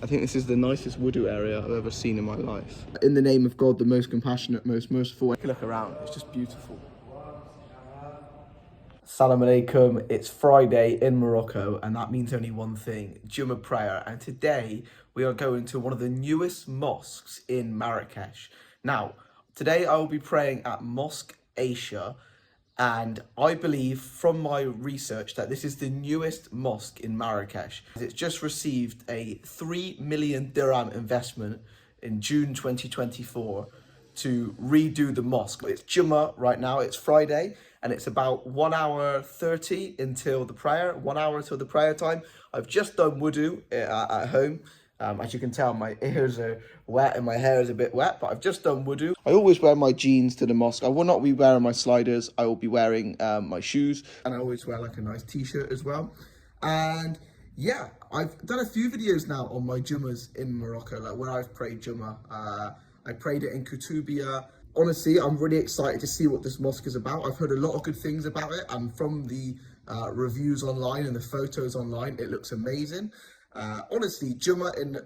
I think this is the nicest woodoo area I've ever seen in my life. In the name of God, the most compassionate, most merciful. Take a look around, it's just beautiful. Salam alaikum, it's Friday in Morocco, and that means only one thing, Jummah prayer. And today we are going to one of the newest mosques in Marrakech. Now, today I will be praying at Mosque Aïcha, and I believe from my research that this is the newest mosque in Marrakech. It's just received a 3 million dirham investment in June 2024 to redo the mosque. It's Jummah right now, it's Friday, and it's about 1 hour 30 until the prayer, 1 hour until the prayer time. I've just done wudu at home. As you can tell, my ears are wet and my hair is a bit wet, but I've just done wudu. I always wear my jeans to the mosque. I will not be wearing my sliders. I will be wearing my shoes. And I always wear like a nice t-shirt as well. And yeah, I've done a few videos now on my Jummahs in Morocco, like where I've prayed Jummah. I prayed it in Kutubia. Honestly, I'm really excited to see what this mosque is about. I've heard a lot of good things about it, and from the reviews online and the photos online, it looks amazing. Honestly, Jummah in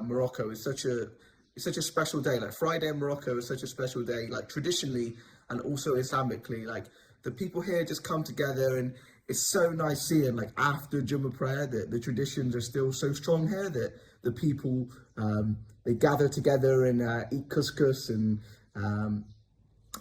Morocco is such a special day. Like Friday in Morocco is such a special day, like traditionally and also Islamically. Like the people here just come together, and it's so nice seeing like after Jummah prayer that the traditions are still so strong here that the people they gather together and eat couscous, and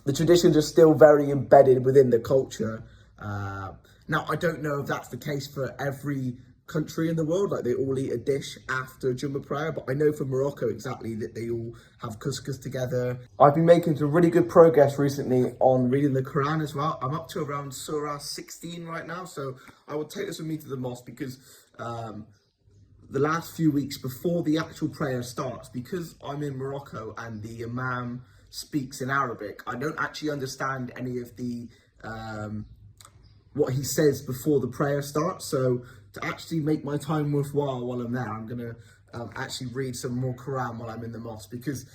the traditions are still very embedded within the culture. Now, I don't know if that's the case for every country in the world, like they all eat a dish after Jummah prayer, but I know for Morocco exactly that they all have couscous together. I've been making some really good progress recently on reading the Quran as well. I'm up to around Surah 16 right now, so I will take this with me to the mosque because the last few weeks before the actual prayer starts, because I'm in Morocco and the Imam speaks in Arabic, I don't actually understand any of the what he says before the prayer starts. So to actually make my time worthwhile while I'm there, I'm gonna actually read some more Quran while I'm in the mosque, because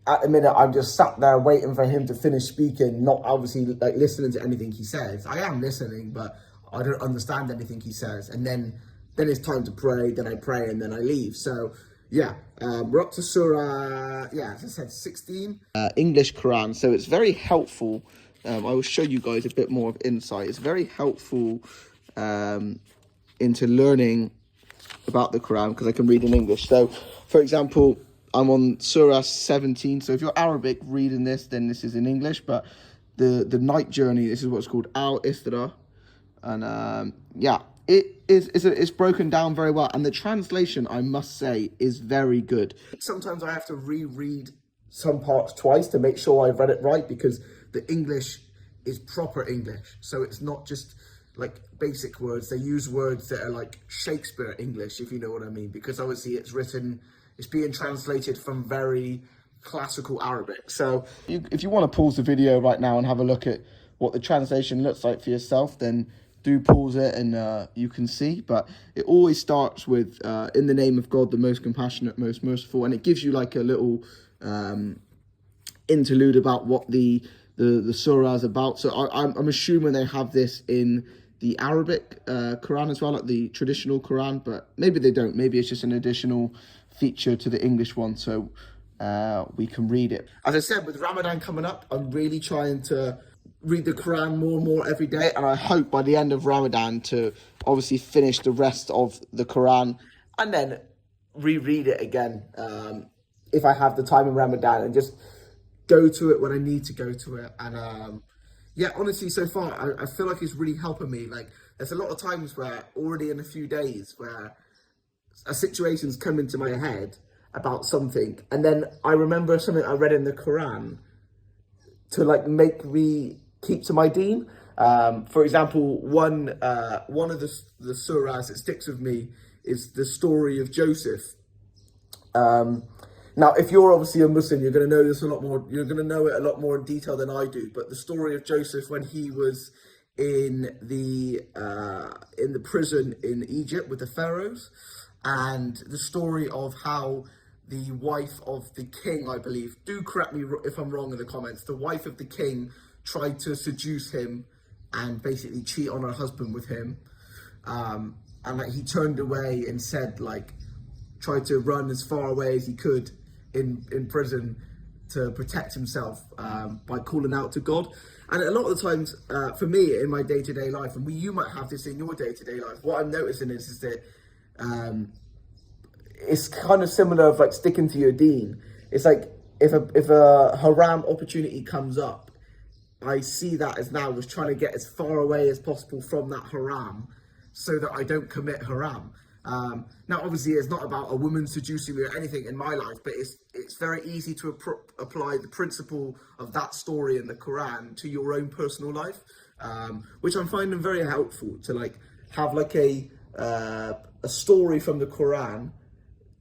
at the minute I'm just sat there waiting for him to finish speaking, not obviously like listening to anything he says. I am listening, but I don't understand anything he says. And then it's time to pray, then I pray, and then I leave. So yeah, we're up to Surah, as I said, 16. English Quran, so it's very helpful. I will show you guys a bit more of insight. It's very helpful into learning about the Quran because I can read in English. So, for example, I'm on Surah 17. So if you're Arabic reading this, then this is in English. But the night journey, this is what's called al-Isra. And it's broken down very well. And the translation, I must say, is very good. Sometimes I have to reread some parts twice to make sure I've read it right, because the English is proper English. So it's not just like basic words. They use words that are like Shakespeare English, if you know what I mean, because obviously it's being translated from very classical Arabic. So if you want to pause the video right now and have a look at what the translation looks like for yourself, then do pause it and you can see. But it always starts with in the name of God, the most compassionate, most merciful, and it gives you like a little interlude about what the surah is about. So I'm assuming they have this in the Arabic Quran as well, like the traditional Quran, but maybe they don't. Maybe it's just an additional feature to the English one, so we can read it. As I said, with Ramadan coming up, I'm really trying to read the Quran more and more every day, and I hope by the end of Ramadan to obviously finish the rest of the Quran and then reread it again if I have the time in Ramadan, and just go to it when I need to go to it. And yeah, honestly, so far I feel like it's really helping me. Like there's a lot of times where already in a few days where a situation's come into my head about something, and then I remember something I read in the Quran to like make me keep to my deen. For example, one of the surahs that sticks with me is the story of Joseph. Now, if you're obviously a Muslim, you're going to know this a lot more. You're going to know it a lot more in detail than I do. But the story of Joseph when he was in the prison in Egypt with the pharaohs, and the story of how the wife of the king, I believe, do correct me if I'm wrong in the comments, the wife of the king tried to seduce him and basically cheat on her husband with him, and like he turned away and said like, tried to run as far away as he could in prison to protect himself by calling out to God. And a lot of the times, for me, in my day-to-day life, and you might have this in your day-to-day life, what I'm noticing is that it's kind of similar of like sticking to your deen. It's like if a haram opportunity comes up, I see that as now as trying to get as far away as possible from that haram so that I don't commit haram. Now, obviously, it's not about a woman seducing me or anything in my life, but it's very easy to apply the principle of that story in the Quran to your own personal life, which I'm finding very helpful to like have like a story from the Quran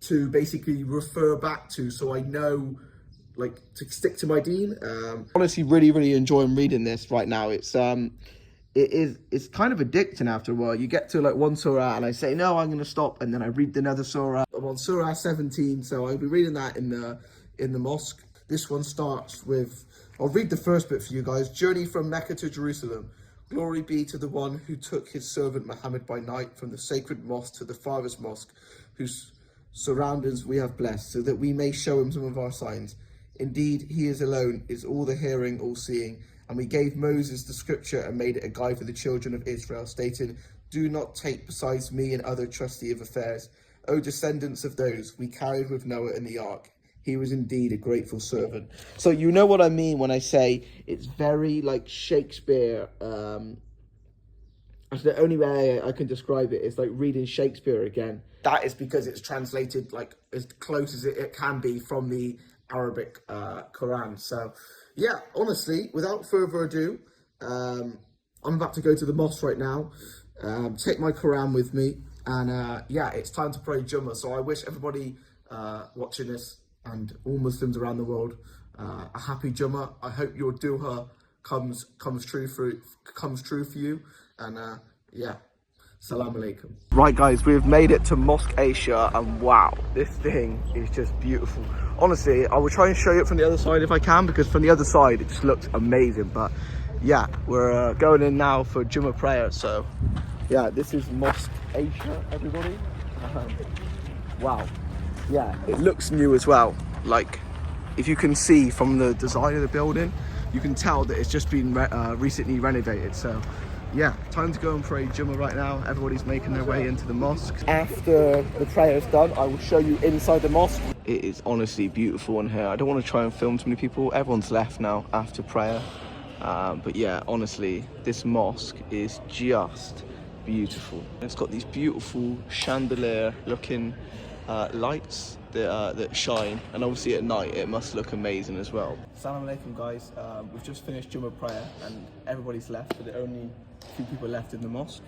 to basically refer back to, so I know like to stick to my deen. Honestly, really enjoying reading this right now. It's kind of addicting after a while. You get to like one surah and I say, no, I'm going to stop. And then I read another surah. I'm on surah 17. So I'll be reading that in the mosque. This one starts with, I'll read the first bit for you guys. Journey from Mecca to Jerusalem. Glory be to the one who took his servant Muhammad by night from the sacred mosque to the farthest mosque, whose surroundings we have blessed, so that we may show him some of our signs. Indeed, he is alone, is all the hearing, all seeing. And we gave Moses the scripture and made it a guide for the children of Israel, stating, do not take besides me and other trustee of affairs. O descendants of those we carried with Noah in the ark. He was indeed a grateful servant. So you know what I mean when I say it's very like Shakespeare. That's the only way I can describe it. It's like reading Shakespeare again. That is because it's translated like as close as it can be from the Arabic Quran. So yeah, honestly, without further ado, I'm about to go to the mosque right now, take my Quran with me, and yeah, it's time to pray Jummah. So I wish everybody watching this and all Muslims around the world a happy Jummah. I hope your duha comes true for you, and yeah. Salam alaikum. Right guys, we've made it to Mosque Aïcha, and wow, this thing is just beautiful. Honestly, I will try and show you it from the other side if I can, because from the other side it just looks amazing. But yeah, we're going in now for Juma prayer. So yeah, this is Mosque Aïcha, everybody. Wow, yeah, it looks new as well. Like, if you can see from the design of the building, you can tell that it's just been recently renovated. So yeah, time to go and pray Jummah right now. Everybody's making their way into the mosque. After the prayer is done, I will show you inside the mosque. It is honestly beautiful in here. I don't want to try and film too many people. Everyone's left now after prayer. But yeah, honestly, this mosque is just beautiful. It's got these beautiful chandelier looking lights that shine, and obviously at night it must look amazing as well. Salam alaikum guys, we've just finished Jummah prayer and everybody's left, but there are only a few people left in the mosque.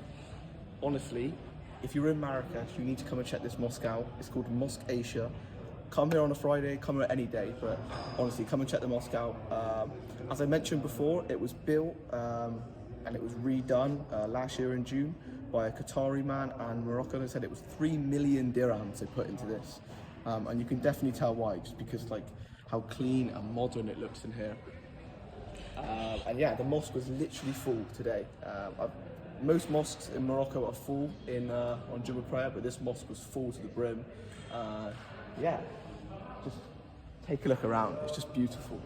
Honestly, if you're in Marrakech, you need to come and check this mosque out. It's called Mosque Aïcha. Come here on a Friday, come here any day, but honestly, come and check the mosque out. As I mentioned before, it was built and it was redone last year in June by a Qatari man, and Morocco. They said it was 3 million dirhams they put into this. And you can definitely tell why, just because like how clean and modern it looks in here. And yeah, the mosque was literally full today. Most mosques in Morocco are full on Juma prayer, but this mosque was full to the brim. Yeah, just take a look around. It's just beautiful.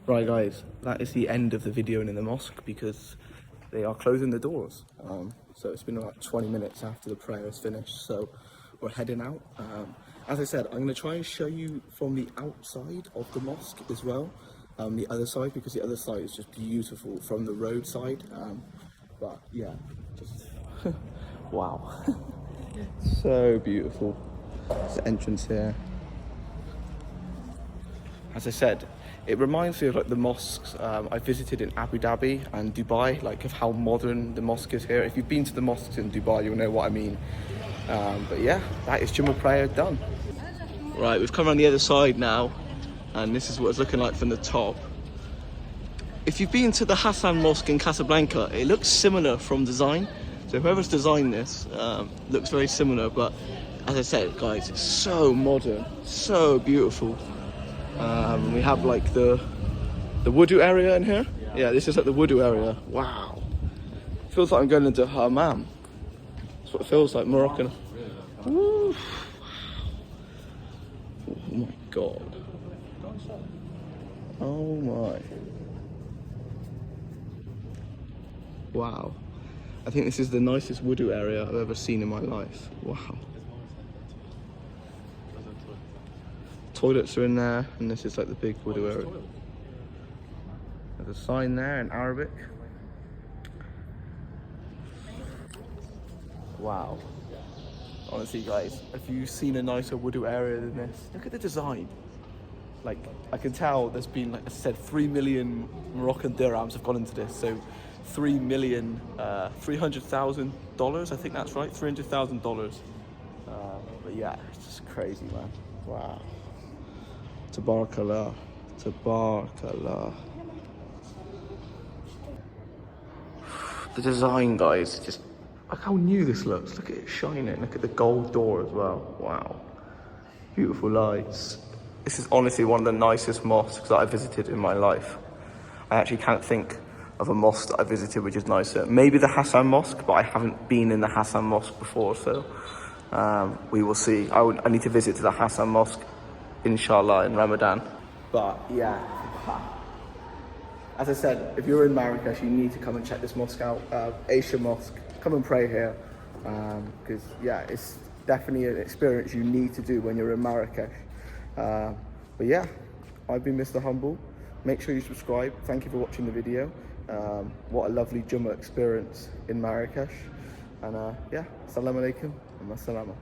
Right guys, that is the end of the video in the mosque, because they are closing the doors. So it's been about 20 minutes after the prayer is finished. So we're heading out. As I said, I'm going to try and show you from the outside of the mosque as well, the other side, because the other side is just beautiful from the roadside. But yeah, just wow, so beautiful. It's the entrance here. As I said, it reminds me of like the mosques I visited in Abu Dhabi and Dubai, like of how modern the mosque is here. If you've been to the mosques in Dubai, you'll know what I mean. But yeah, that is Juma prayer done. Right, we've come around the other side now, and this is what it's looking like from the top. If you've been to the Hassan Mosque in Casablanca, it looks similar from design. So whoever's designed this looks very similar, but as I said, guys, it's so modern, so beautiful. We have like the woodoo area in here. Yeah, this is like the woodoo area. Wow, feels like I'm going into a hammam. That's what it feels like, Moroccan Ooh. Oh my god. Oh my. Wow. I think this is the nicest woodoo area I've ever seen in my life. Wow. Toilets are in there, and this is like the big woodoo area. There's a sign there in Arabic. Wow. Honestly guys, have you seen a nicer woodoo area than this? Look at the design. Like, I can tell there's been, like I said, 3 million Moroccan dirhams have gone into this. So $300,000, I think that's right, $300,000. But yeah, it's just crazy, man. Wow. Tabarakallah. Tabarakallah. The design, guys, just look how new this looks. Look at it shining. Look at the gold door as well. Wow. Beautiful lights. This is honestly one of the nicest mosques that I've visited in my life. I actually can't think of a mosque that I visited which is nicer. Maybe the Hassan Mosque, but I haven't been in the Hassan Mosque before, so we will see. I need to visit to the Hassan Mosque, inshallah, in Ramadan. But yeah, as I said, if you're in Marrakech, you need to come and check this mosque out, Aïcha Mosque. Come and pray here, because yeah, it's definitely an experience you need to do when you're in Marrakech. But yeah, I've been Mr. Humble. Make sure you subscribe. Thank you for watching the video. What a lovely Jummah experience in Marrakech. And yeah, assalamu alaikum and wassalama.